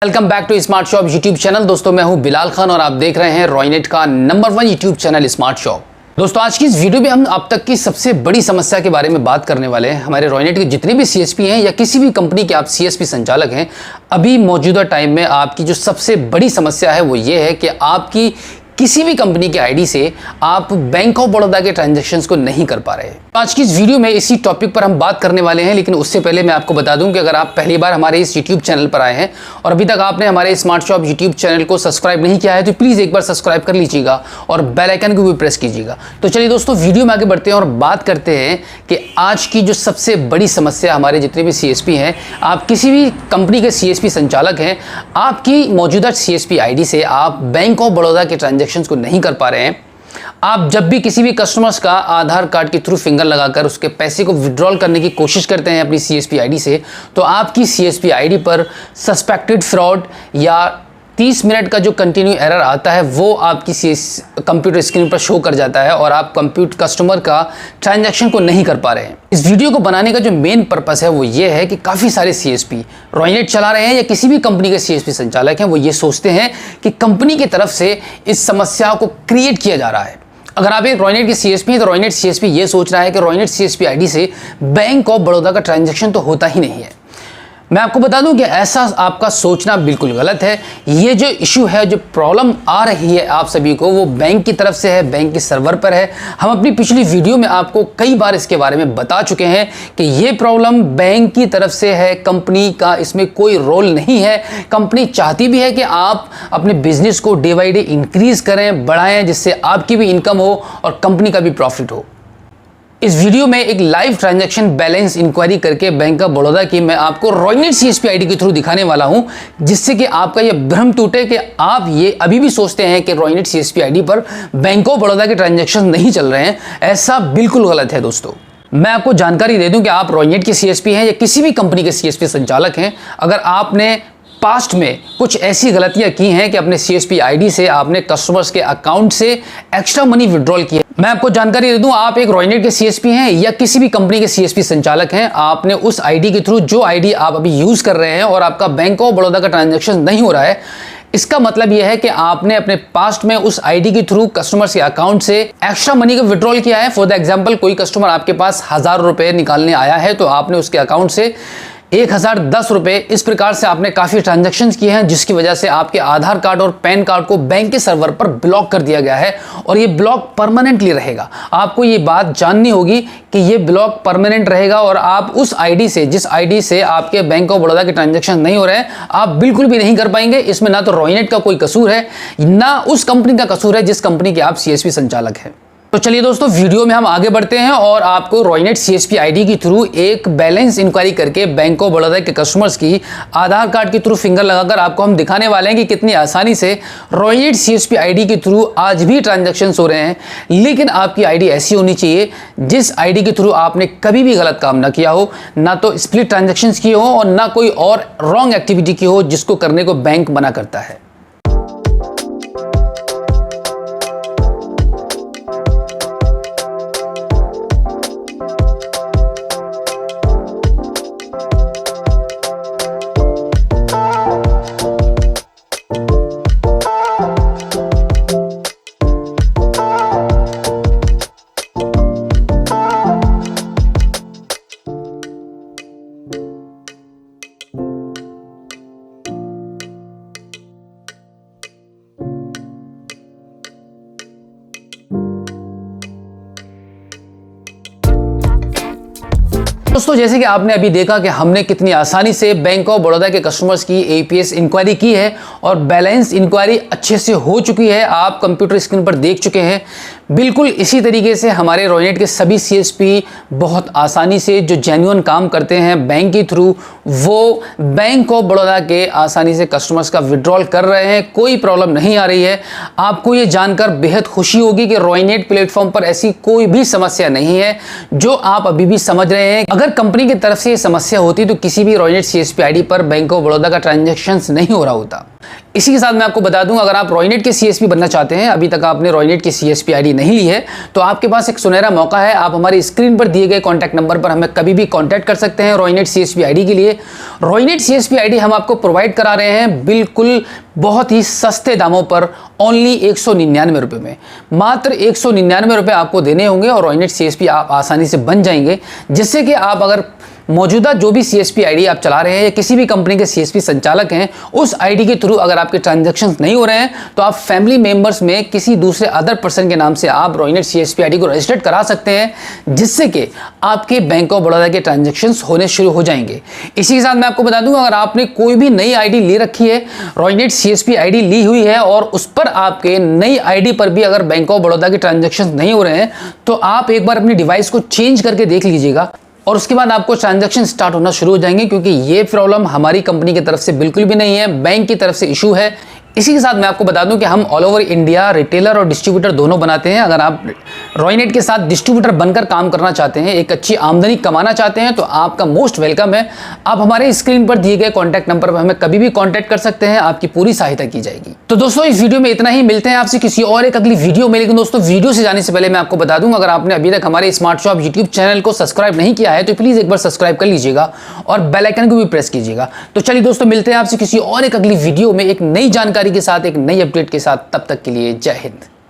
Welcome back to smart shop YouTube channel. दोस्तों मैं हूं बिलाल खान और आप देख रहे हैं रॉयनेट का number 1 YouTube channel smart shop. दोस्तों आज की इस वीडियो में हम अब तक की सबसे बड़ी समस्या के बारे में बात करने वाले हैं। हमारे रॉयनेट के जितने भी सीएसपी हैं या किसी भी कंपनी के आप सीएसपी संचालक हैं, अभी मौजूदा टाइम में आपकी जो सबसे बड़ी समस्या है वो ये है कि आपकी किसी भी कंपनी के आईडी से आप बैंक ऑफ बड़ौदा के ट्रांजैक्शंस को नहीं कर पा रहे हैं। आज की इस वीडियो में इसी टॉपिक पर हम बात करने वाले हैं, लेकिन उससे पहले मैं आपको बता दूं कि अगर आप पहली बार हमारे इस यूट्यूब चैनल पर आए हैं और अभी तक आपने हमारे स्मार्ट शॉप यूट्यूब चैनल को सब्सक्राइब नहीं किया है तो प्लीज़ एक बार सब्सक्राइब कर लीजिएगा और बेल आइकन को भी प्रेस कीजिएगा। तो चलिए दोस्तों वीडियो में आगे बढ़ते हैं और बात करते हैं कि आज की जो सबसे बड़ी समस्या हमारे जितने भी सीएसपी हैं, आप किसी भी कंपनी के सीएसपी संचालक हैं, आपकी मौजूदा सीएसपी आईडी से आप बैंक ऑफ बड़ौदा के ट्रांजैक्शंस को नहीं कर पा रहे हैं। आप जब भी किसी भी कस्टमर्स का आधार कार्ड के थ्रू फिंगर लगाकर उसके पैसे को विड्रॉल करने की कोशिश करते हैं अपनी सीएसपी आईडी से, तो आपकी सीएसपी आईडी पर सस्पेक्टेड फ्रॉड या 30 मिनट का जो कंटिन्यू एरर आता है वो आपकी कंप्यूटर स्क्रीन पर शो कर जाता है और आप कस्टमर का ट्रांजैक्शन को नहीं कर पा रहे हैं। इस वीडियो को बनाने का जो मेन पर्पस है वो ये है कि काफ़ी सारे सीएसपी रॉयनेट चला रहे हैं या किसी भी कंपनी के सीएसपी संचालक हैं, वो ये सोचते हैं कि कंपनी की तरफ से इस समस्या को क्रिएट किया जा रहा है। अगर आप एक रॉयनेट के सीएसपी हैं तो रॉयनेट सीएसपी ये सोच रहा है कि रॉयनेट सीएसपी आईडी से बैंक ऑफ बड़ौदा का ट्रांजैक्शन तो होता ही नहीं है। मैं आपको बता दूं कि ऐसा आपका सोचना बिल्कुल गलत है। ये जो इशू है, जो प्रॉब्लम आ रही है आप सभी को, वो बैंक की तरफ से है, बैंक के सर्वर पर है। हम अपनी पिछली वीडियो में आपको कई बार इसके बारे में बता चुके हैं कि ये प्रॉब्लम बैंक की तरफ से है, कंपनी का इसमें कोई रोल नहीं है। कंपनी चाहती भी है कि आप अपने बिजनेस को डे बाई डे इंक्रीज करें, बढ़ाएं, जिससे आपकी भी इनकम हो और कंपनी का भी प्रॉफिट हो। इस वीडियो में एक लाइव ट्रांजैक्शन बैलेंस इंक्वायरी करके बैंक ऑफ बड़ौदा की मैं आपको रॉयनेट सीएसपी आईडी के थ्रू दिखाने वाला हूं, जिससे कि आपका ये भ्रम टूटे कि आप ये अभी भी सोचते हैं कि रॉयनेट सीएसपी आईडी पर बैंक ऑफ बड़ौदा के ट्रांजैक्शन नहीं चल रहे हैं। ऐसा बिल्कुल गलत है दोस्तों। मैं आपको जानकारी दे दूं कि आप रॉयनेट के सीएसपी हैं या किसी भी कंपनी के सीएसपी संचालक हैं, अगर आपने पास्ट में कुछ ऐसी गलतियां की हैं कि अपने सीएसपी आईडी से आपने कस्टमर्स के अकाउंट से एक्स्ट्रा मनी विड्रॉल किया, मैं आपको जानकारी दे दूं, आप एक रॉयनेट के सीएसपी हैं या किसी भी कंपनी के सीएसपी संचालक हैं, आपने उस आईडी के थ्रू जो आईडी आप अभी यूज कर रहे हैं और आपका बैंक ऑफ बड़ौदा का ट्रांजैक्शन नहीं हो रहा है, इसका मतलब यह है कि आपने अपने पास्ट में उस आईडी के थ्रू कस्टमर्स के अकाउंट से एक्स्ट्रा मनी को विड्रॉल किया है। फॉर द एग्जांपल, कोई कस्टमर आपके पास 1000 रुपए निकालने आया है तो आपने उसके अकाउंट से 1010 रुपए, इस प्रकार से आपने काफ़ी ट्रांजैक्शंस किए हैं, जिसकी वजह से आपके आधार कार्ड और पैन कार्ड को बैंक के सर्वर पर ब्लॉक कर दिया गया है और ये ब्लॉक परमानेंटली रहेगा। आपको ये बात जाननी होगी कि ये ब्लॉक परमानेंट रहेगा और आप उस आईडी से, जिस आईडी से आपके बैंक ऑफ बड़ौदा के ट्रांजैक्शन नहीं हो रहे हैं, आप बिल्कुल भी नहीं कर पाएंगे। इसमें ना तो रॉयनेट का कोई कसूर है, ना उस कंपनी का कसूर है जिस कंपनी के आप सीएसपी संचालक हैं। तो चलिए दोस्तों वीडियो में हम आगे बढ़ते हैं और आपको रॉयनेट सीएसपी आईडी के थ्रू एक बैलेंस इंक्वायरी करके बैंक ऑफ बड़ौदा के कस्टमर्स की आधार कार्ड के थ्रू फिंगर लगाकर आपको हम दिखाने वाले हैं कि कितनी आसानी से रॉयनेट सीएसपी आईडी के थ्रू आज भी ट्रांजैक्शंस हो रहे हैं। लेकिन आपकी आईडी ऐसी होनी चाहिए जिस आईडी के थ्रू आपने कभी भी गलत काम ना किया हो, ना तो स्प्लिट ट्रांजैक्शंस किए हो और ना कोई और रॉन्ग एक्टिविटी की हो जिसको करने को बैंक मना करता है। दोस्तों जैसे कि आपने अभी देखा कि हमने कितनी आसानी से बैंक ऑफ बड़ौदा के कस्टमर्स की एपीएस इंक्वायरी की है और बैलेंस इंक्वायरी अच्छे से हो चुकी है, आप कंप्यूटर स्क्रीन पर देख चुके हैं। बिल्कुल इसी तरीके से हमारे रॉयनेट के सभी सीएसपी बहुत आसानी से जो जेन्युइन काम करते हैं बैंक के थ्रू, वो बैंक ऑफ बड़ौदा के आसानी से कस्टमर्स का विड्रॉल कर रहे हैं, कोई प्रॉब्लम नहीं आ रही है। आपको ये जानकर बेहद खुशी होगी कि रॉयनेट प्लेटफॉर्म पर ऐसी कोई भी समस्या नहीं है जो आप अभी भी समझ रहे हैं। अगर कंपनी की तरफ से ये समस्या होती तो किसी भी रॉयनेट सीएसपी आईडी पर बैंक ऑफ बड़ौदा का ट्रांजैक्शन नहीं हो रहा होता। इसी के साथ मैं आपको बता दूं, अगर आप रॉयनेट के सीएसपी बनना चाहते हैं, अभी तक आपने रॉयनेट की सीएसपी आईडी नहीं ली है तो आपके पास एक सुनहरा मौका है। आप हमारी स्क्रीन पर दिए गए कॉन्टैक्ट नंबर पर हमें कभी भी कॉन्टैक्ट कर सकते हैं रॉयनेट CSP ID के लिए। रॉयनेट CSP ID हम आपको प्रोवाइड करा रहे हैं बिल्कुल बहुत ही सस्ते दामों पर, ओनली 199 रुपये में। मात्र 199 रुपये आपको देने होंगे और रॉयनेट CSP आप आसानी से बन जाएंगे, जिससे कि आप अगर मौजूदा जो भी CSP ID आप चला रहे हैं या किसी भी कंपनी के CSP संचालक हैं, उस ID के थ्रू अगर आपके ट्रांजैक्शंस नहीं हो रहे हैं तो आप फैमिली मेंबर्स में किसी दूसरे अदर पर्सन के नाम से आप रॉयनेट CSP ID को रजिस्टर्ड करा सकते हैं, जिससे कि आपके बैंक ऑफ बड़ौदा के ट्रांजैक्शंस होने शुरू हो जाएंगे। इसी के साथ मैं आपको बता दूंगा, अगर आपने कोई भी नई ID ले रखी है, रॉयनेट CSP ID ली हुई है और उस पर आपके नई ID पर भी अगर बैंक ऑफ बड़ौदा के ट्रांजैक्शंस नहीं हो रहे हैं तो आप एक बार अपनी डिवाइस को चेंज करके देख लीजिएगा और उसके बाद आपको ट्रांजैक्शन स्टार्ट होना शुरू हो जाएंगे, क्योंकि ये प्रॉब्लम हमारी कंपनी की तरफ से बिल्कुल भी नहीं है, बैंक की तरफ से इशू है। इसी के साथ मैं आपको बता दूं कि हम ऑल ओवर इंडिया रिटेलर और डिस्ट्रीब्यूटर दोनों बनाते हैं। अगर आप रॉयनेट के साथ डिस्ट्रीब्यूटर बनकर काम करना चाहते हैं, एक अच्छी आमदनी कमाना चाहते हैं, तो आपका मोस्ट वेलकम है। आप हमारे स्क्रीन पर दिए गए कॉन्टैक्ट नंबर पर हमें कभी भी कॉन्टैक्ट कर सकते हैं, आपकी पूरी सहायता की जाएगी। तो दोस्तों इस वीडियो में इतना ही, मिलते हैं आपसे किसी और एक अगली वीडियो में। लेकिन दोस्तों वीडियो से जाने से पहले मैं आपको बता दूं, अगर आपने अभी तक हमारे स्मार्ट शॉप यूट्यूब चैनल को सब्सक्राइब नहीं किया है तो प्लीज एक बार सब्सक्राइब कर लीजिएगा और बेल आइकन को भी प्रेस कीजिएगा। तो चलिए दोस्तों मिलते हैं आपसे किसी और एक अगली वीडियो में एक नई जानकारी के साथ, एक नई अपडेट के साथ। तब तक के लिए जय हिंद।